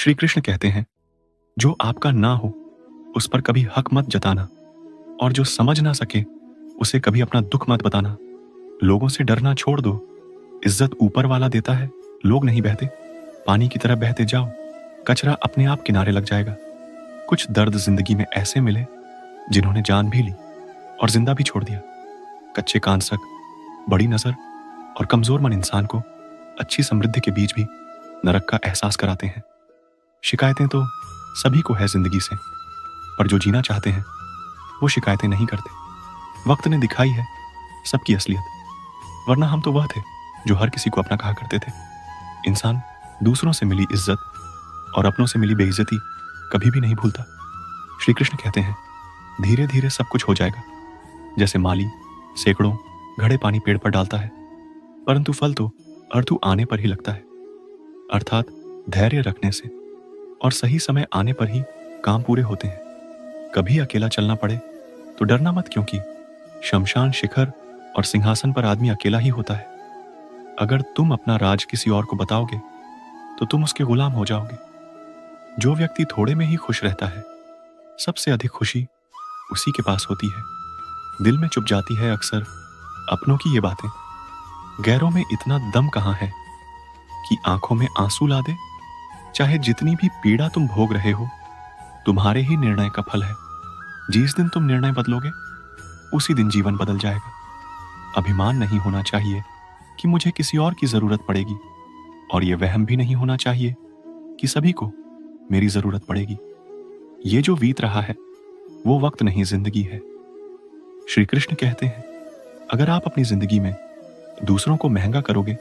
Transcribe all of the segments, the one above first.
श्री कृष्ण कहते हैं, जो आपका ना हो उस पर कभी हक मत जताना, और जो समझ ना सके उसे कभी अपना दुख मत बताना। लोगों से डरना छोड़ दो, इज्जत ऊपर वाला देता है, लोग नहीं बहते। पानी की तरह बहते जाओ, कचरा अपने आप किनारे लग जाएगा। कुछ दर्द जिंदगी में ऐसे मिले जिन्होंने जान भी ली और जिंदा भी छोड़ दिया। कच्चे कांसक, बड़ी नजर और कमजोर मन इंसान को अच्छी समृद्धि के बीच भी नरक का एहसास कराते हैं। शिकायतें तो सभी को है जिंदगी से, पर जो जीना चाहते हैं वो शिकायतें नहीं करते। वक्त ने दिखाई है सबकी असलियत, वरना हम तो वह थे जो हर किसी को अपना कहा करते थे। इंसान दूसरों से मिली इज्जत और अपनों से मिली बेइज्जती कभी भी नहीं भूलता। श्री कृष्ण कहते हैं, धीरे धीरे सब कुछ हो जाएगा। जैसे माली सैकड़ों घड़े पानी पेड़ पर डालता है, परंतु फल तो अर्थु आने पर ही लगता है। अर्थात धैर्य रखने से और सही समय आने पर ही काम पूरे होते हैं। कभी अकेला चलना पड़े तो डरना मत, क्योंकि शमशान शिखर और सिंहासन पर आदमी अकेला ही होता है। अगर तुम अपना राज किसी और को बताओगे तो तुम उसके गुलाम हो जाओगे। जो व्यक्ति थोड़े में ही खुश रहता है, सबसे अधिक खुशी उसी के पास होती है। दिल में चुप जाती है अक्सर अपनों की ये बातें। गैरों में इतना दम कहाँ है कि आंखों में आंसू ला दे। चाहे जितनी भी पीड़ा तुम भोग रहे हो, तुम्हारे ही निर्णय का फल है। जिस दिन तुम निर्णय बदलोगे उसी दिन जीवन बदल जाएगा। अभिमान नहीं होना चाहिए कि मुझे किसी और की जरूरत पड़ेगी, और यह वहम भी नहीं होना चाहिए कि सभी को मेरी जरूरत पड़ेगी। ये जो बीत रहा है वो वक्त नहीं, जिंदगी है। श्री कृष्ण कहते हैं, अगर आप अपनी जिंदगी में दूसरों को महंगा करोगे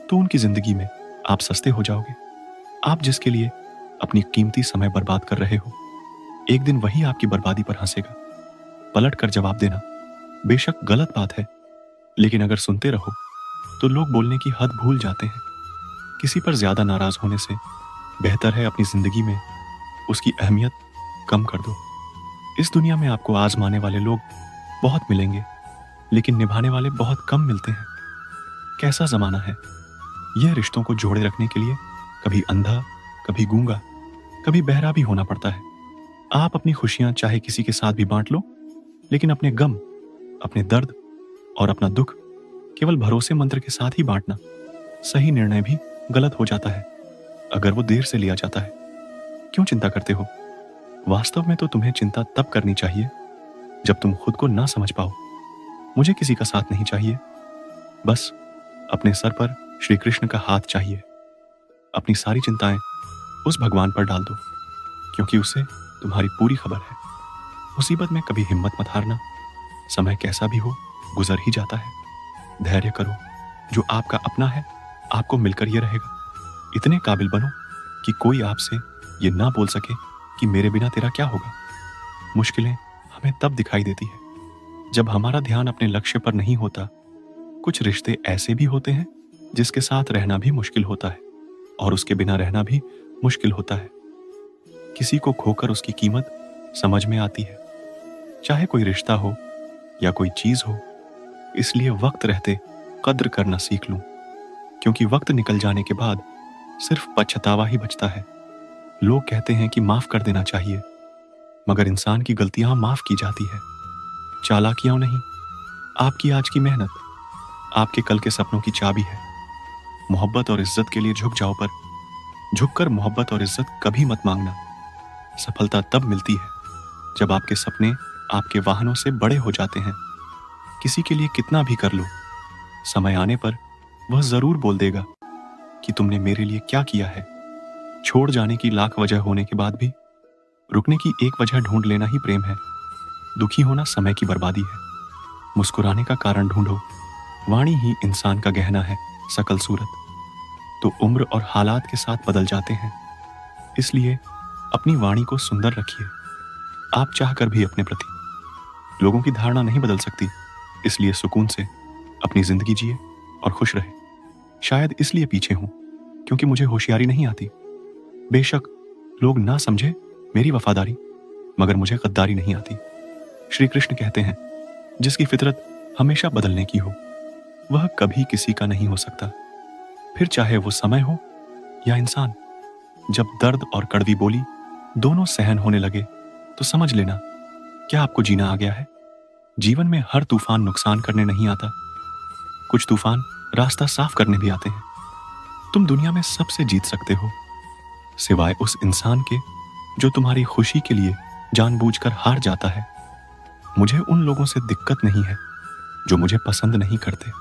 तो उनकी जिंदगी में आप सस्ते हो जाओगे। आप जिसके लिए अपनी कीमती समय बर्बाद कर रहे हो, एक दिन वही आपकी बर्बादी पर हंसेगा। पलट कर जवाब देना बेशक गलत बात है, लेकिन अगर सुनते रहो तो लोग बोलने की हद भूल जाते हैं। किसी पर ज्यादा नाराज होने से बेहतर है अपनी जिंदगी में उसकी अहमियत कम कर दो। इस दुनिया में आपको आजमाने वाले लोग बहुत मिलेंगे, लेकिन निभाने वाले बहुत कम मिलते हैं। कैसा जमाना है, यह रिश्तों को जोड़े रखने के लिए कभी अंधा, कभी गूंगा, कभी बहरा भी होना पड़ता है। आप अपनी खुशियां चाहे किसी के साथ भी बांट लो, लेकिन अपने गम, अपने दर्द और अपना दुख केवल भरोसे मंत्र के साथ ही बांटना। सही निर्णय भी गलत हो जाता है अगर वो देर से लिया जाता है। क्यों चिंता करते हो? वास्तव में तो तुम्हें चिंता तब करनी चाहिए जब तुम खुद को ना समझ पाओ। मुझे किसी का साथ नहीं चाहिए, बस अपने सर पर श्री कृष्ण का हाथ चाहिए। अपनी सारी चिंताएं उस भगवान पर डाल दो, क्योंकि उसे तुम्हारी पूरी खबर है। मुसीबत में कभी हिम्मत मत हारना। समय कैसा भी हो गुजर ही जाता है। धैर्य करो, जो आपका अपना है आपको मिलकर ये रहेगा। इतने काबिल बनो कि कोई आपसे ये ना बोल सके कि मेरे बिना तेरा क्या होगा। मुश्किलें हमें तब दिखाई देती है जब हमारा ध्यान अपने लक्ष्य पर नहीं होता। कुछ रिश्ते ऐसे भी होते हैं जिसके साथ रहना भी मुश्किल होता है, और उसके बिना रहना भी मुश्किल होता है। किसी को खोकर उसकी कीमत समझ में आती है, चाहे कोई रिश्ता हो या कोई चीज हो। इसलिए वक्त रहते कद्र करना सीख लूं, क्योंकि वक्त निकल जाने के बाद सिर्फ पछतावा ही बचता है। लोग कहते हैं कि माफ कर देना चाहिए, मगर इंसान की गलतियां माफ की जाती है, चालाकियां नहीं। आपकी आज की मेहनत आपके कल के सपनों की चाबी है। मोहब्बत और इज्जत के लिए झुक जाओ, पर झुककर मोहब्बत और इज्जत कभी मत मांगना। सफलता तब मिलती है जब आपके सपने आपके वाहनों से बड़े हो जाते हैं। किसी के लिए कितना भी कर लो, समय आने पर वह जरूर बोल देगा कि तुमने मेरे लिए क्या किया है। छोड़ जाने की लाख वजह होने के बाद भी रुकने की एक वजह ढूंढ लेना ही प्रेम है। दुखी होना समय की बर्बादी है। मुस्कुराने का कारण ढूंढो, वाणी ही इंसान का गहना है। सकल सूरत तो उम्र और हालात के साथ बदल जाते हैं, इसलिए अपनी वाणी को सुंदर रखिए। आप चाहकर भी अपने प्रति लोगों की धारणा नहीं बदल सकती, इसलिए सुकून से अपनी जिंदगी जिए और खुश रहे। शायद इसलिए पीछे हूं क्योंकि मुझे होशियारी नहीं आती। बेशक लोग ना समझे मेरी वफादारी, मगर मुझे गद्दारी नहीं आती। श्री कृष्ण कहते हैं, जिसकी फितरत हमेशा बदलने की हो वह कभी किसी का नहीं हो सकता, फिर चाहे वो समय हो या इंसान। जब दर्द और कड़वी बोली दोनों सहन होने लगे तो समझ लेना क्या आपको जीना आ गया है। जीवन में हर तूफान नुकसान करने नहीं आता, कुछ तूफान रास्ता साफ करने भी आते हैं। तुम दुनिया में सबसे जीत सकते हो सिवाय उस इंसान के जो तुम्हारी खुशी के लिए जानबूझकर हार जाता है। मुझे उन लोगों से दिक्कत नहीं है जो मुझे पसंद नहीं करते,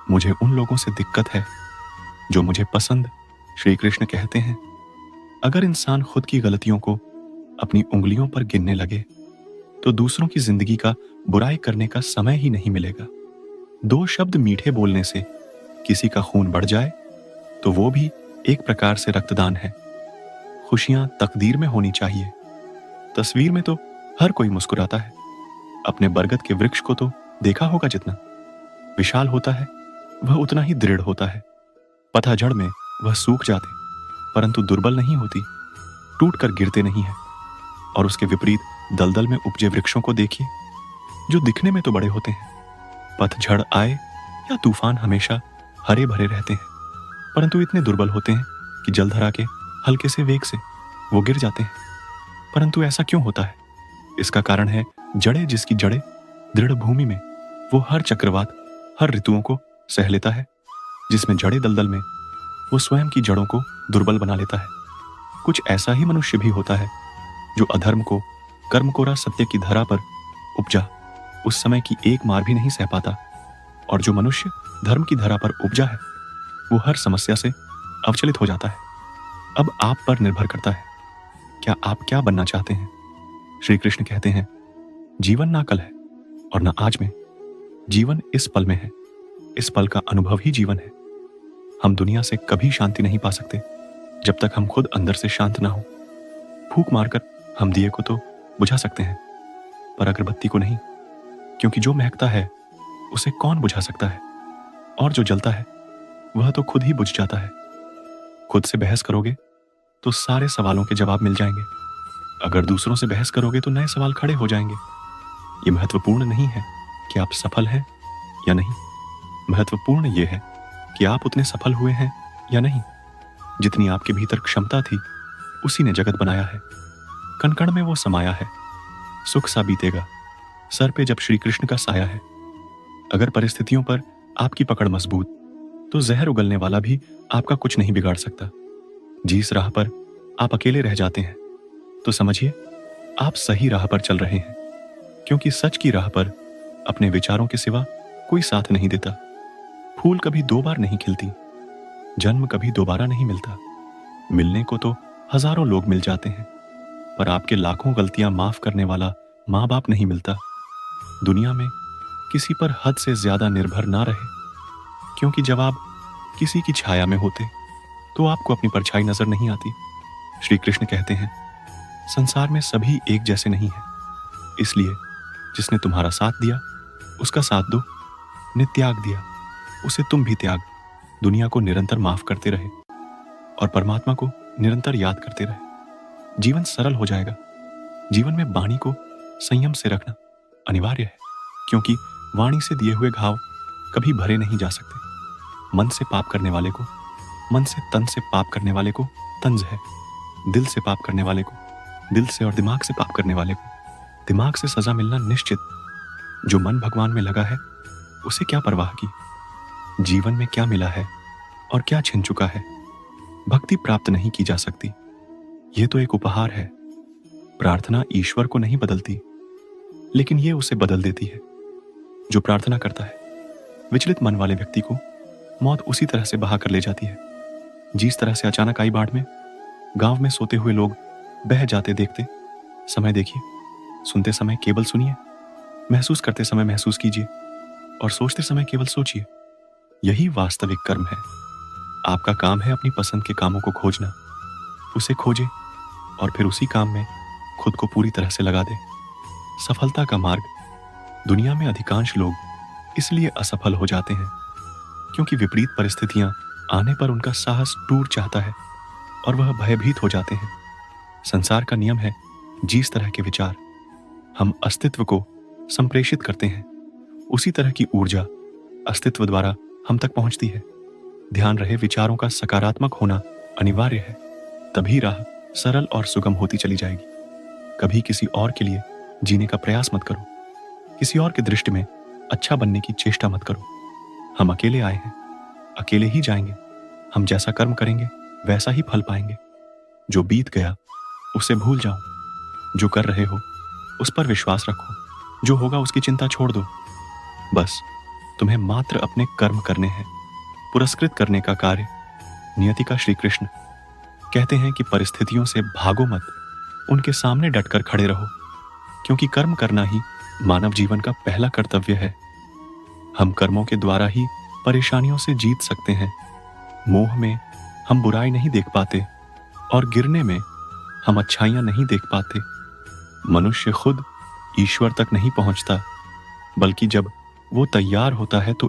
मुझे उन लोगों से दिक्कत है जो मुझे पसंद। श्री कृष्ण कहते हैं, अगर इंसान खुद की गलतियों को अपनी उंगलियों पर गिनने लगे तो दूसरों की जिंदगी का बुराई करने का समय ही नहीं मिलेगा। दो शब्द मीठे बोलने से किसी का खून बढ़ जाए तो वो भी एक प्रकार से रक्तदान है। खुशियां तकदीर में होनी चाहिए। तस्वीर में तो हर कोई मुस्कुराता है, अपने बरगद के वृक्ष को तो देखा होगा, जितना विशाल होता है वह उतना ही दृढ़ होता है। पतझड़ में वह सूख जाते परंतु दुर्बल नहीं होती, टूट कर गिरते नहीं है। और उसके विपरीत दलदल में उपजे वृक्षों को देखिए जो दिखने में तो बड़े होते हैं, पतझड़ आए या तूफान हमेशा हरे भरे रहते हैं परंतु इतने दुर्बल होते हैं कि जलधरा के हल्के से वेग से वो गिर जाते हैं। परंतु ऐसा क्यों होता है? इसका कारण है जड़े, जिसकी जड़ें दृढ़ भूमि में वो हर चक्रवात, हर ऋतुओं को सह लेता है। जिसमें जड़े दलदल में वो स्वयं की जड़ों को दुर्बल बना लेता है। कुछ ऐसा ही मनुष्य भी होता है जो अधर्म को, कर्म कोरा सत्य की धरा पर उपजा उस समय की एक मार भी नहीं सह पाता, और जो मनुष्य धर्म की धरा पर उपजा है वो हर समस्या से अवचलित हो जाता है। अब आप पर निर्भर करता है, क्या आप क्या बनना चाहते हैं? श्री कृष्ण कहते हैं, जीवन ना कल है और ना आज में, जीवन इस पल में है। इस पल का अनुभव ही जीवन है। हम दुनिया से कभी शांति नहीं पा सकते जब तक हम खुद अंदर से शांत ना हो। फूंक मारकर हम दिए को तो बुझा सकते हैं पर अगरबत्ती को नहीं, क्योंकि जो महकता है उसे कौन बुझा सकता है, और जो जलता है वह तो खुद ही बुझ जाता है। खुद से बहस करोगे तो सारे सवालों के जवाब मिल जाएंगे, अगर दूसरों से बहस करोगे तो नए सवाल खड़े हो जाएंगे। ये महत्वपूर्ण नहीं है कि आप सफल हैं या नहीं, महत्वपूर्ण यह है कि आप उतने सफल हुए हैं या नहीं। जितनी आपके भीतर क्षमता थी उसी ने जगत बनाया है, कण कण में वो समाया है। सुख सा बीतेगा सर पे जब श्री कृष्ण का साया है। अगर परिस्थितियों पर आपकी पकड़ मजबूत तो जहर उगलने वाला भी आपका कुछ नहीं बिगाड़ सकता। जिस राह पर आप अकेले रह जाते हैं तो समझिए आप सही राह पर चल रहे हैं, क्योंकि सच की राह पर अपने विचारों के सिवा कोई साथ नहीं देता। फूल कभी दो बार नहीं खिलती, जन्म कभी दोबारा नहीं मिलता। मिलने को तो हजारों लोग मिल जाते हैं पर आपके लाखों गलतियां माफ करने वाला माँ बाप नहीं मिलता। दुनिया में किसी पर हद से ज्यादा निर्भर ना रहे, क्योंकि जब आप किसी की छाया में होते तो आपको अपनी परछाई नजर नहीं आती। श्री कृष्ण कहते हैं, संसार में सभी एक जैसे नहीं है, इसलिए जिसने तुम्हारा साथ दिया उसका साथ दो, ने त्याग दिया उसे तुम भी त्याग। दुनिया को निरंतर माफ करते रहे और परमात्मा को निरंतर याद करते रहे, जीवन सरल हो जाएगा। जीवन में वाणी को संयम से रखना अनिवार्य है, क्योंकि वाणी से दिए हुए घाव कभी भरे नहीं जा सकते। मन से पाप करने वाले को मन से, तन से पाप करने वाले को तंज है, दिल से पाप करने वाले को दिल से, और दिमाग से पाप करने वाले को दिमाग से सजा मिलना निश्चित। जो मन भगवान में लगा है उसे क्या परवाह की, जीवन में क्या मिला है और क्या छिन चुका है। भक्ति प्राप्त नहीं की जा सकती, यह तो एक उपहार है। प्रार्थना ईश्वर को नहीं बदलती, लेकिन यह उसे बदल देती है जो प्रार्थना करता है। विचलित मन वाले व्यक्ति को मौत उसी तरह से बहा कर ले जाती है जिस तरह से अचानक आई बाढ़ में गांव में सोते हुए लोग बह जाते देखते समय देखिए, सुनते समय केवल सुनिए, महसूस करते समय महसूस कीजिए और सोचते समय केवल सोचिए। यही वास्तविक कर्म है। आपका काम है अपनी पसंद के कामों को खोजना, उसे खोजे और फिर उसी काम में खुद को पूरी तरह से लगा दे। सफलता का मार्ग। दुनिया में अधिकांश लोग इसलिए असफल हो जाते हैं क्योंकि विपरीत परिस्थितियां आने पर उनका साहस टूट जाता है और वह भयभीत हो जाते हैं। संसार का नियम है, जिस तरह के विचार हम अस्तित्व को संप्रेषित करते हैं उसी तरह की ऊर्जा अस्तित्व द्वारा हम तक पहुंचती है। ध्यान रहे, विचारों का सकारात्मक होना अनिवार्य है, तभी राह सरल और सुगम होती चली जाएगी। कभी किसी और के लिए जीने का प्रयास मत करो। किसी और की दृष्टि में अच्छा बनने की चेष्टा मत करो। हम अकेले आए हैं, अकेले ही जाएंगे। हम जैसा कर्म करेंगे वैसा ही फल पाएंगे। जो बीत गया उसे भूल जाओ। जो कर रहे हो उस पर विश्वास रखो। जो होगा उसकी चिंता छोड़ दो। बस तुम्हें मात्र अपने कर्म करने हैं। पुरस्कृत करने का कार्य नियति का श्री कृष्ण कहते हैं कि परिस्थितियों से भागो मत, उनके सामने डटकर खड़े रहो, क्योंकि कर्म करना ही मानव जीवन का पहला कर्तव्य है। हम कर्मों के द्वारा ही परेशानियों से जीत सकते हैं। मोह में हम बुराई नहीं देख पाते और गिरने में हम अच्छाइयां नहीं देख पाते। मनुष्य खुद ईश्वर तक नहीं पहुंचता, बल्कि जब वो तैयार होता है तो